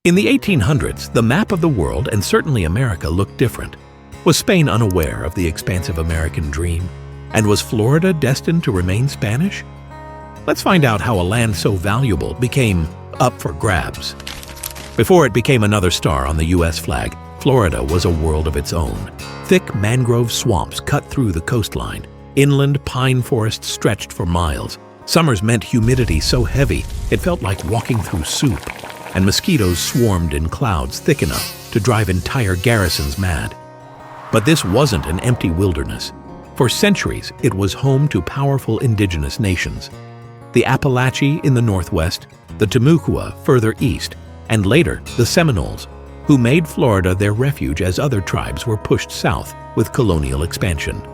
In the 1800s, the map of the world, and certainly America, looked different. Was Spain unaware of the expansive American dream? And was Florida destined to remain Spanish? Let's find out how a land so valuable became up for grabs. Before it became another star on the U.S. flag, Florida was a world of its own. Thick mangrove swamps cut through the coastline. Inland pine forests stretched for miles. Summers meant humidity so heavy it felt like walking through soup. And mosquitoes swarmed in clouds thick enough to drive entire garrisons mad. But this wasn't an empty wilderness. For centuries, it was home to powerful indigenous nations. The Appalachee in the northwest, the Timucua further east, and later the Seminoles, who made Florida their refuge as other tribes were pushed south with colonial expansion.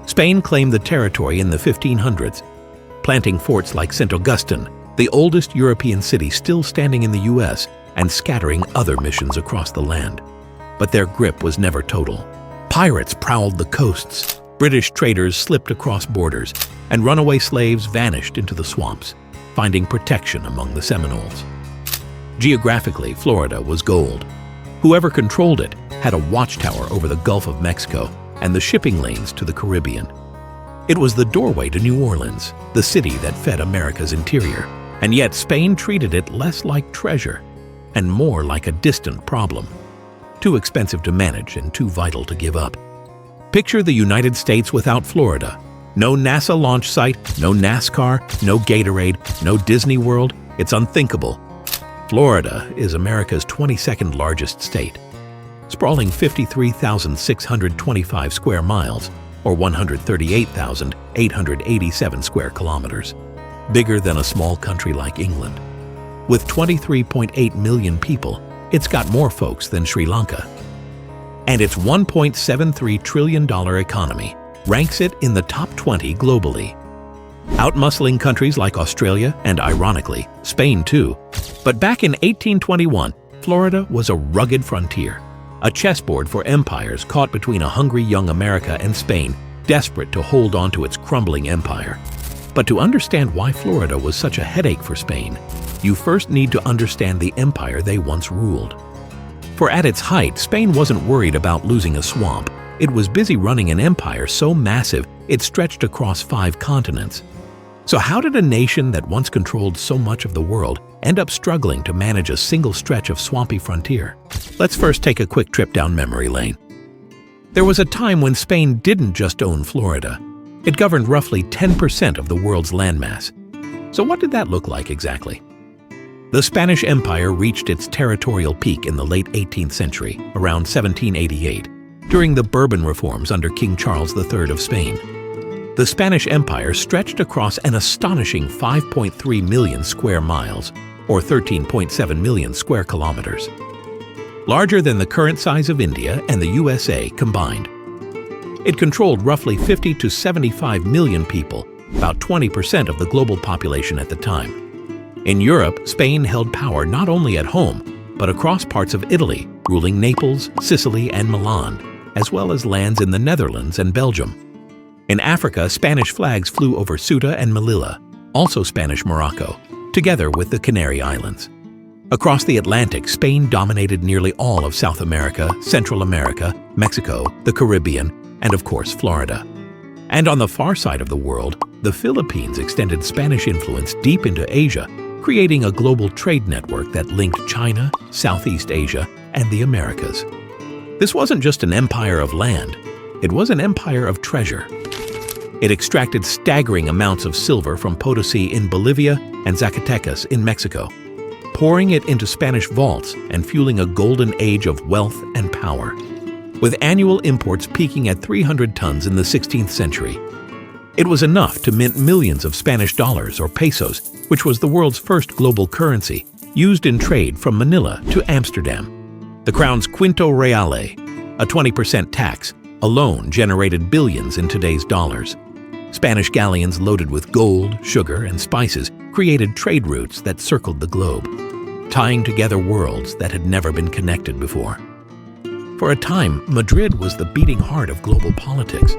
Spain claimed the territory in the 1500s, planting forts like St. Augustine, the oldest European city still standing in the U.S., and scattering other missions across the land. But their grip was never total. Pirates prowled the coasts, British traders slipped across borders, and runaway slaves vanished into the swamps, finding protection among the Seminoles. Geographically, Florida was gold. Whoever controlled it had a watchtower over the Gulf of Mexico and the shipping lanes to the Caribbean. It was the doorway to New Orleans, the city that fed America's interior. And yet Spain treated it less like treasure and more like a distant problem. Too expensive to manage and too vital to give up. Picture the United States without Florida. No NASA launch site, no NASCAR, no Gatorade, no Disney World. It's unthinkable. Florida is America's 22nd largest state, sprawling 53,625 square miles, or 138,887 square kilometers. Bigger than a small country like England. With 23.8 million people, it's got more folks than Sri Lanka. And its $1.73 trillion economy ranks it in the top 20 globally. Outmuscling countries like Australia and, ironically, Spain too. But back in 1821, Florida was a rugged frontier, a chessboard for empires caught between a hungry young America and Spain, desperate to hold on to its crumbling empire. But to understand why Florida was such a headache for Spain, you first need to understand the empire they once ruled. For at its height, Spain wasn't worried about losing a swamp. It was busy running an empire so massive it stretched across 5 continents. So how did a nation that once controlled so much of the world end up struggling to manage a single stretch of swampy frontier? Let's first take a quick trip down memory lane. There was a time when Spain didn't just own Florida. It governed roughly 10% of the world's landmass. So what did that look like exactly? The Spanish Empire reached its territorial peak in the late 18th century, around 1788, during the Bourbon reforms under King Charles III of Spain. The Spanish Empire stretched across an astonishing 5.3 million square miles, or 13.7 million square kilometers. Larger than the current size of India and the USA combined. It controlled roughly 50 to 75 million people, about 20% of the global population at the time. In Europe, Spain held power not only at home, but across parts of Italy, ruling Naples, Sicily, and Milan, as well as lands in the Netherlands and Belgium. In Africa, Spanish flags flew over Ceuta and Melilla, also Spanish Morocco, together with the Canary Islands. Across the Atlantic, Spain dominated nearly all of South America, Central America, Mexico, the Caribbean, and of course Florida. And on the far side of the world, the Philippines extended Spanish influence deep into Asia, creating a global trade network that linked China, Southeast Asia, and the Americas. This wasn't just an empire of land, it was an empire of treasure. It extracted staggering amounts of silver from Potosi in Bolivia and Zacatecas in Mexico, pouring it into Spanish vaults and fueling a golden age of wealth and power. With annual imports peaking at 300 tons in the 16th century. It was enough to mint millions of Spanish dollars or pesos, which was the world's first global currency, used in trade from Manila to Amsterdam. The crown's Quinto Reale, a 20% tax, alone generated billions in today's dollars. Spanish galleons loaded with gold, sugar, and spices created trade routes that circled the globe, tying together worlds that had never been connected before. For a time, Madrid was the beating heart of global politics.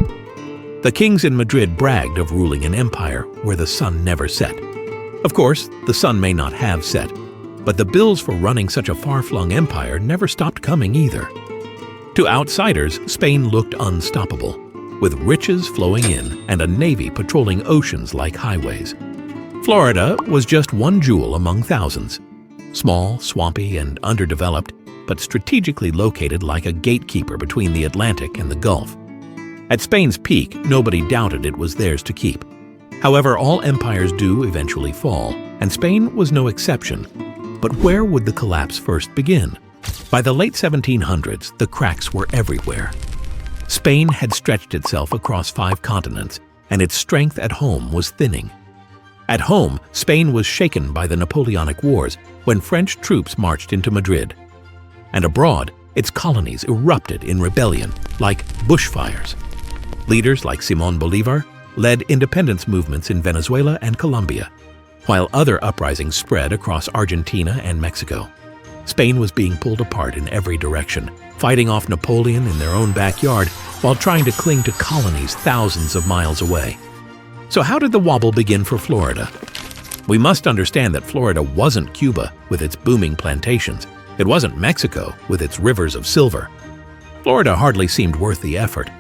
The kings in Madrid bragged of ruling an empire where the sun never set. Of course, the sun may not have set, But the bills for running such a far-flung empire never stopped coming either. To outsiders, Spain looked unstoppable, with riches flowing in and a navy patrolling oceans like highways. Florida was just one jewel among thousands. Small, swampy, and underdeveloped, but strategically located like a gatekeeper between the Atlantic and the Gulf. At Spain's peak, nobody doubted it was theirs to keep. However, all empires do eventually fall, and Spain was no exception. But where would the collapse first begin? By the late 1700s, the cracks were everywhere. Spain had stretched itself across 5 continents, and its strength at home was thinning. At home, Spain was shaken by the Napoleonic Wars when French troops marched into Madrid. And abroad, its colonies erupted in rebellion, like bushfires. Leaders like Simón Bolívar led independence movements in Venezuela and Colombia, while other uprisings spread across Argentina and Mexico. Spain was being pulled apart in every direction, fighting off Napoleon in their own backyard while trying to cling to colonies thousands of miles away. So how did the wobble begin for Florida? We must understand that Florida wasn't Cuba with its booming plantations. It wasn't Mexico with its rivers of silver. Florida hardly seemed worth the effort.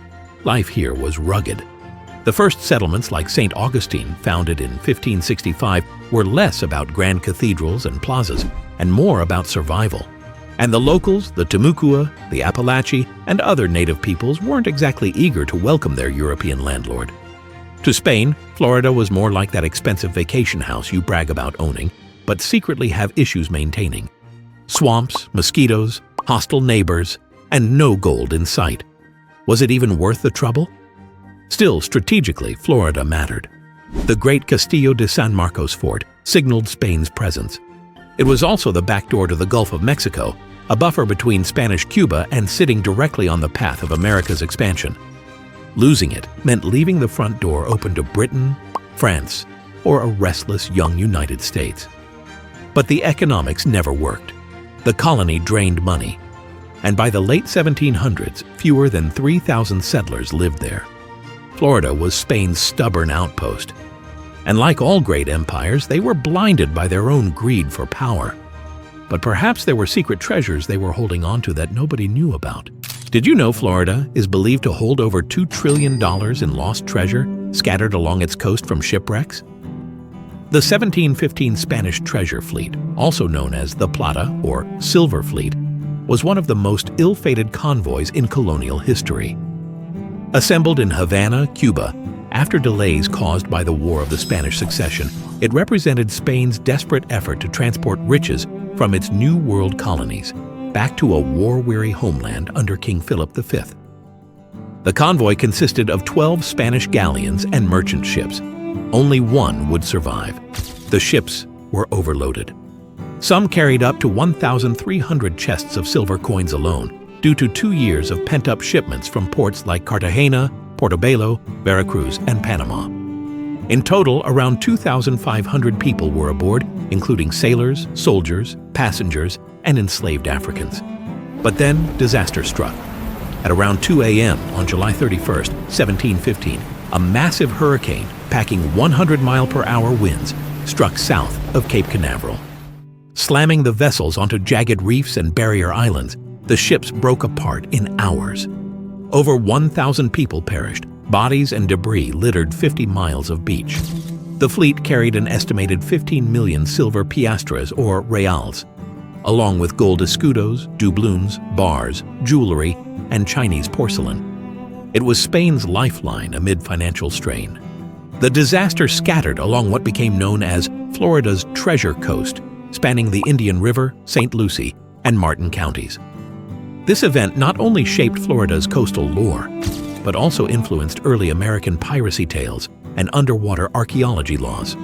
Life here was rugged. The first settlements like St. Augustine, founded in 1565, were less about grand cathedrals and plazas and more about survival. And the locals, the Timucua, the Apalachee, and other native peoples weren't exactly eager to welcome their European landlord. To Spain, Florida was more like that expensive vacation house you brag about owning, but secretly have issues maintaining. Swamps, mosquitoes, hostile neighbors, and no gold in sight. Was it even worth the trouble? Still, strategically, Florida mattered. The great Castillo de San Marcos fort signaled Spain's presence. It was also the back door to the Gulf of Mexico, a buffer between Spanish Cuba and sitting directly on the path of America's expansion. Losing it meant leaving the front door open to Britain, France, or a restless young United States. But the economics never worked. The colony drained money, and by the late 1700s, fewer than 3,000 settlers lived there. Florida was Spain's stubborn outpost. And like all great empires, they were blinded by their own greed for power. But perhaps there were secret treasures they were holding onto that nobody knew about. Did you know Florida is believed to hold over $2 trillion in lost treasure scattered along its coast from shipwrecks? The 1715 Spanish treasure fleet, also known as the Plata or Silver Fleet, was one of the most ill-fated convoys in colonial history. Assembled in Havana, Cuba, after delays caused by the War of the Spanish Succession, it represented Spain's desperate effort to transport riches from its New World colonies back to a war-weary homeland under King Philip V. The convoy consisted of 12 Spanish galleons and merchant ships. Only one would survive. The ships were overloaded. Some carried up to 1,300 chests of silver coins alone, due to 2 years of pent-up shipments from ports like Cartagena, Portobelo, Veracruz, and Panama. In total, around 2,500 people were aboard, including sailors, soldiers, passengers, and enslaved Africans. But then disaster struck. At around 2 a.m. on July 31st, 1715, a massive hurricane packing 100-mile-per-hour winds struck south of Cape Canaveral. Slamming the vessels onto jagged reefs and barrier islands, the ships broke apart in hours. Over 1,000 people perished. Bodies and debris littered 50 miles of beach. The fleet carried an estimated 15 million silver piastres or reals, along with gold escudos, doubloons, bars, jewelry, and Chinese porcelain. It was Spain's lifeline amid financial strain. The disaster scattered along what became known as Florida's Treasure Coast, spanning the Indian River, St. Lucie, and Martin counties. This event not only shaped Florida's coastal lore, but also influenced early American piracy tales and underwater archaeology laws.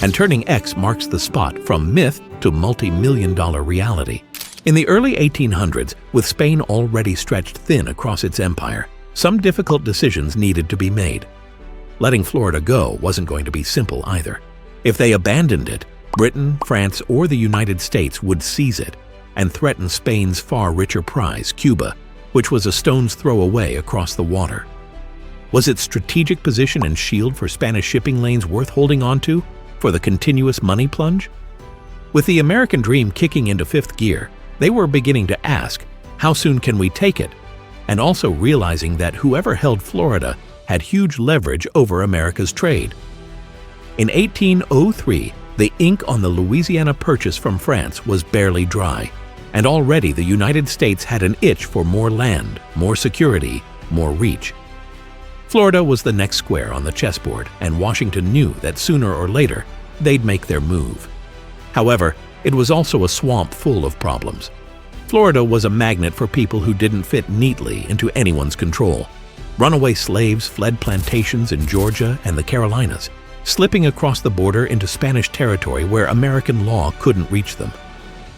And Turning X marks the spot from myth to multi-million-dollar reality. In the early 1800s, with Spain already stretched thin across its empire, some difficult decisions needed to be made. Letting Florida go wasn't going to be simple either. If they abandoned it, Britain, France, or the United States would seize it and threaten Spain's far richer prize, Cuba, which was a stone's throw away across the water. Was its strategic position and shield for Spanish shipping lanes worth holding on to for the continuous money plunge? With the American dream kicking into fifth gear, they were beginning to ask, how soon can we take it? And also realizing that whoever held Florida had huge leverage over America's trade. In 1803, the ink on the Louisiana Purchase from France was barely dry, and already the United States had an itch for more land, more security, more reach. Florida was the next square on the chessboard, and Washington knew that sooner or later they'd make their move. However, it was also a swamp full of problems. Florida was a magnet for people who didn't fit neatly into anyone's control. Runaway slaves fled plantations in Georgia and the Carolinas, slipping across the border into Spanish territory where American law couldn't reach them.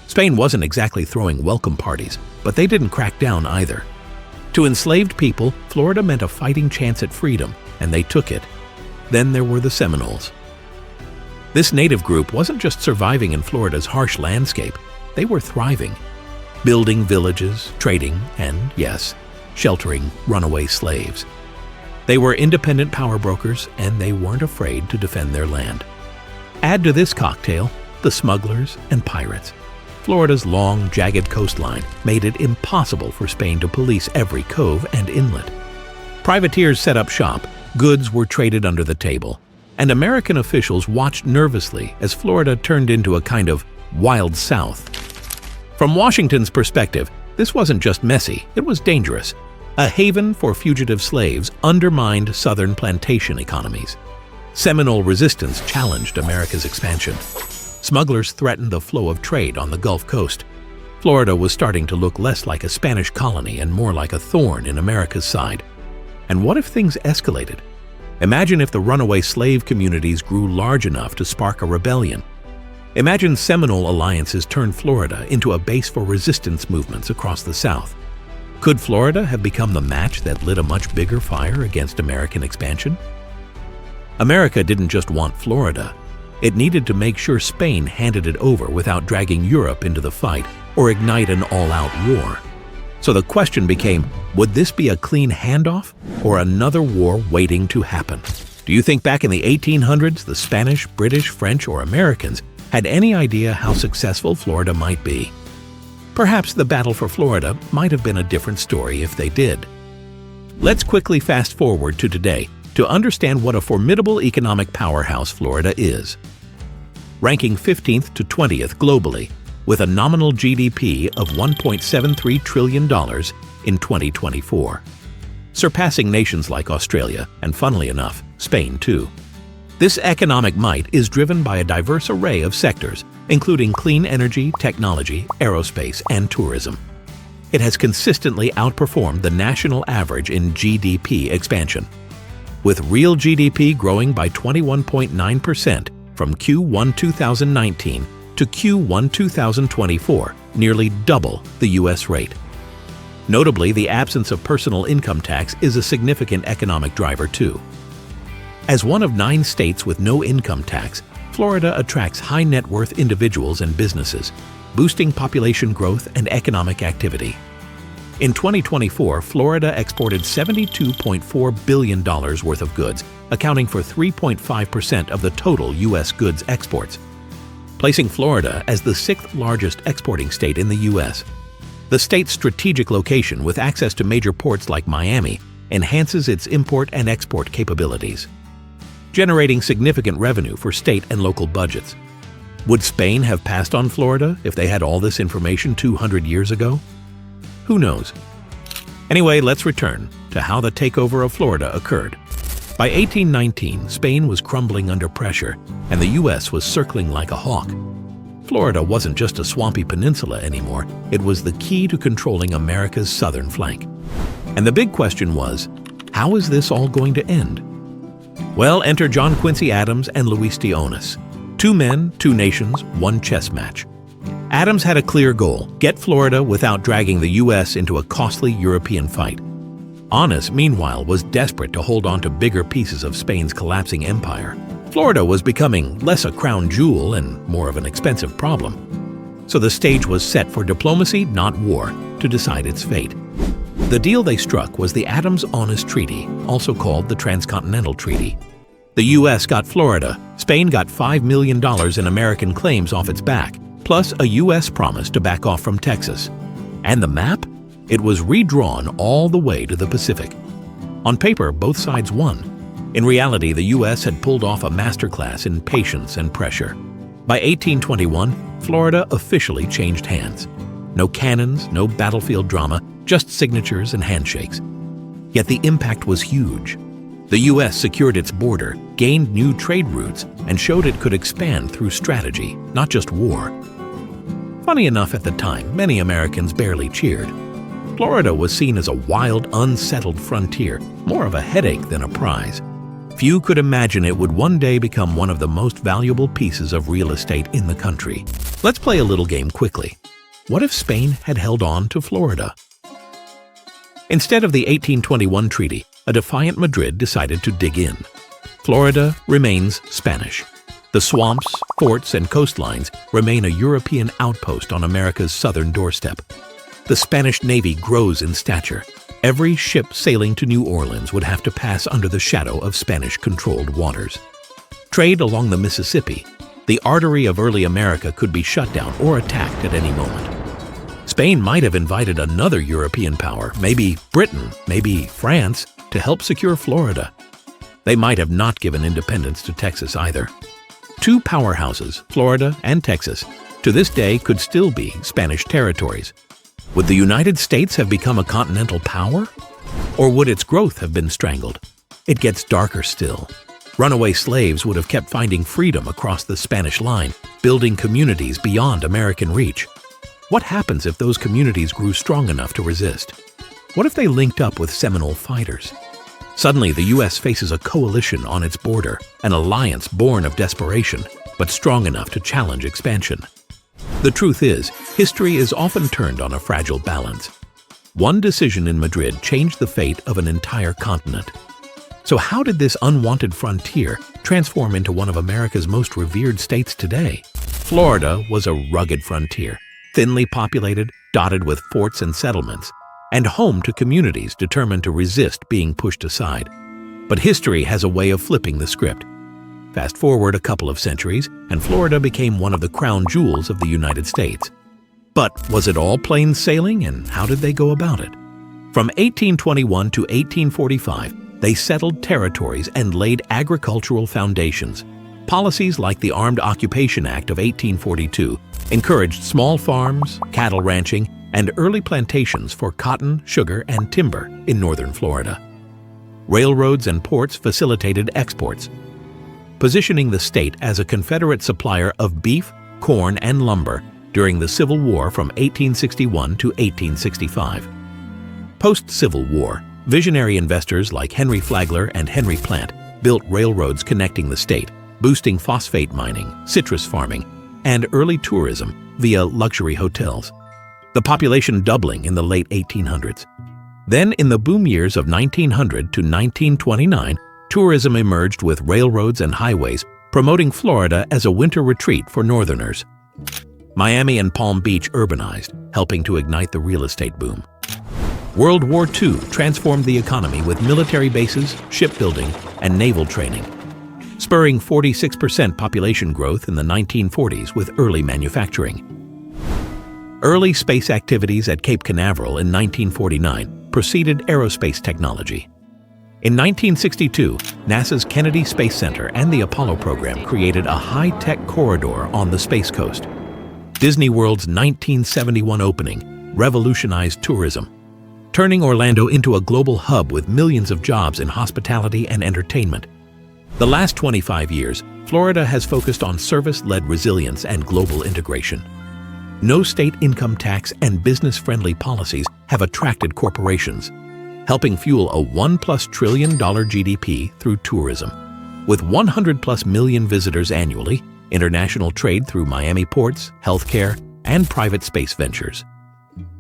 Spain wasn't exactly throwing welcome parties, but they didn't crack down either. To enslaved people, Florida meant a fighting chance at freedom, and they took it. Then there were the Seminoles. This native group wasn't just surviving in Florida's harsh landscape, they were thriving, building villages, trading, and, yes, sheltering runaway slaves. They were independent power brokers, and they weren't afraid to defend their land. Add to this cocktail the smugglers and pirates. Florida's long, jagged coastline made it impossible for Spain to police every cove and inlet. Privateers set up shop, goods were traded under the table, and American officials watched nervously as Florida turned into a kind of wild south. From Washington's perspective, this wasn't just messy, it was dangerous. A haven for fugitive slaves undermined southern plantation economies. Seminole resistance challenged America's expansion. Smugglers threatened the flow of trade on the Gulf Coast. Florida was starting to look less like a Spanish colony and more like a thorn in America's side. And what if things escalated? Imagine if the runaway slave communities grew large enough to spark a rebellion. Imagine Seminole alliances turned Florida into a base for resistance movements across the South. Could Florida have become the match that lit a much bigger fire against American expansion? America didn't just want Florida. It needed to make sure Spain handed it over without dragging Europe into the fight or ignite an all-out war. So the question became, would this be a clean handoff or another war waiting to happen? Do you think back in the 1800s, the Spanish, British, French, or Americans had any idea how successful Florida might be? Perhaps the battle for Florida might have been a different story if they did. Let's quickly fast forward to today to understand what a formidable economic powerhouse Florida is. Ranking 15th to 20th globally, with a nominal GDP of $1.73 trillion in 2024, surpassing nations like Australia and, funnily enough, Spain too. This economic might is driven by a diverse array of sectors, including clean energy, technology, aerospace, and tourism. It has consistently outperformed the national average in GDP expansion, with real GDP growing by 21.9% from Q1 2019 to Q1 2024, nearly double the U.S. rate. Notably, the absence of personal income tax is a significant economic driver too. As one of 9 states with no income tax, Florida attracts high net worth individuals and businesses, boosting population growth and economic activity. In 2024, Florida exported $72.4 billion worth of goods, accounting for 3.5% of the total U.S. goods exports, placing Florida as the 6th largest exporting state in the U.S. The state's strategic location with access to major ports like Miami enhances its import and export capabilities, generating significant revenue for state and local budgets. Would Spain have passed on Florida if they had all this information 200 years ago? Who knows? Anyway, let's return to how the takeover of Florida occurred. By 1819, Spain was crumbling under pressure, and the U.S. was circling like a hawk. Florida wasn't just a swampy peninsula anymore, it was the key to controlling America's southern flank. And the big question was, how is this all going to end? Well, enter John Quincy Adams and Adams-Onís. 2 men, 2 nations, 1 chess match. Adams had a clear goal: get Florida without dragging the U.S. into a costly European fight. Onís, meanwhile, was desperate to hold on to bigger pieces of Spain's collapsing empire. Florida was becoming less a crown jewel and more of an expensive problem. So the stage was set for diplomacy, not war, to decide its fate. The deal they struck was the Adams-Onís Treaty, also called the Transcontinental Treaty. The U.S. got Florida, Spain got $5 million in American claims off its back, plus a U.S. promise to back off from Texas. And the map? It was redrawn all the way to the Pacific. On paper, both sides won. In reality, the U.S. had pulled off a masterclass in patience and pressure. By 1821, Florida officially changed hands. No cannons, no battlefield drama, just signatures and handshakes. Yet the impact was huge. The U.S. secured its border, gained new trade routes, and showed it could expand through strategy, not just war. Funny enough, at the time, many Americans barely cheered. Florida was seen as a wild, unsettled frontier, more of a headache than a prize. Few could imagine it would one day become one of the most valuable pieces of real estate in the country. Let's play a little game quickly. What if Spain had held on to Florida? Instead of the 1821 treaty, a defiant Madrid decided to dig in. Florida remains Spanish. The swamps, forts, and coastlines remain a European outpost on America's southern doorstep. The Spanish Navy grows in stature. Every ship sailing to New Orleans would have to pass under the shadow of Spanish-controlled waters. Trade along the Mississippi, the artery of early America, could be shut down or attacked at any moment. Spain might have invited another European power, maybe Britain, maybe France, to help secure Florida. They might have not given independence to Texas either. Two powerhouses, Florida and Texas, to this day could still be Spanish territories. Would the United States have become a continental power? Or would its growth have been strangled? It gets darker still. Runaway slaves would have kept finding freedom across the Spanish line, building communities beyond American reach. What happens if those communities grew strong enough to resist? What if they linked up with Seminole fighters? Suddenly, the U.S. faces a coalition on its border, an alliance born of desperation, but strong enough to challenge expansion. The truth is, history is often turned on a fragile balance. One decision in Madrid changed the fate of an entire continent. So how did this unwanted frontier transform into one of America's most revered states today? Florida was a rugged frontier, thinly populated, dotted with forts and settlements, and home to communities determined to resist being pushed aside. But history has a way of flipping the script. Fast forward a couple of centuries, and Florida became one of the crown jewels of the United States. But was it all plain sailing, and how did they go about it? From 1821 to 1845, they settled territories and laid agricultural foundations. Policies like the Armed Occupation Act of 1842 encouraged small farms, cattle ranching, and early plantations for cotton, sugar, and timber in northern Florida. Railroads and ports facilitated exports, positioning the state as a Confederate supplier of beef, corn, and lumber during the Civil War from 1861 to 1865. Post-Civil War, visionary investors like Henry Flagler and Henry Plant built railroads connecting the state, boosting phosphate mining, citrus farming, and early tourism via luxury hotels, the population doubling in the late 1800s. Then, in the boom years of 1900 to 1929, tourism emerged with railroads and highways, promoting Florida as a winter retreat for Northerners. Miami and Palm Beach urbanized, helping to ignite the real estate boom. World War II transformed the economy with military bases, shipbuilding, and naval training, spurring 46% population growth in the 1940s with early manufacturing. Early space activities at Cape Canaveral in 1949 preceded aerospace technology. In 1962, NASA's Kennedy Space Center and the Apollo program created a high-tech corridor on the Space Coast. Disney World's 1971 opening revolutionized tourism, turning Orlando into a global hub with millions of jobs in hospitality and entertainment. The last 25 years, Florida has focused on service-led resilience and global integration. No state income tax and business-friendly policies have attracted corporations, helping fuel a $1+ trillion GDP through tourism. With 100+ million visitors annually, international trade through Miami ports, healthcare, and private space ventures.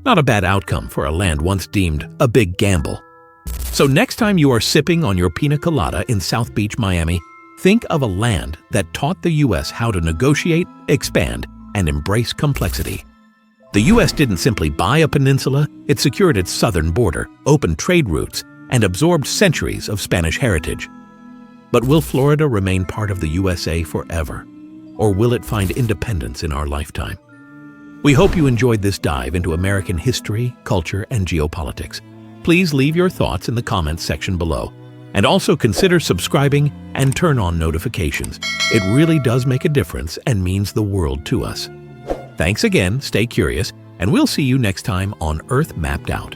Not a bad outcome for a land once deemed a big gamble. So next time you are sipping on your pina colada in South Beach, Miami, think of a land that taught the U.S. how to negotiate, expand, and embrace complexity. The U.S. didn't simply buy a peninsula, it secured its southern border, opened trade routes, and absorbed centuries of Spanish heritage. But will Florida remain part of the USA forever? Or will it find independence in our lifetime? We hope you enjoyed this dive into American history, culture, and geopolitics. Please leave your thoughts in the comments section below. And also consider subscribing and turn on notifications. It really does make a difference and means the world to us. Thanks again, stay curious, and we'll see you next time on Earth Mapped Out.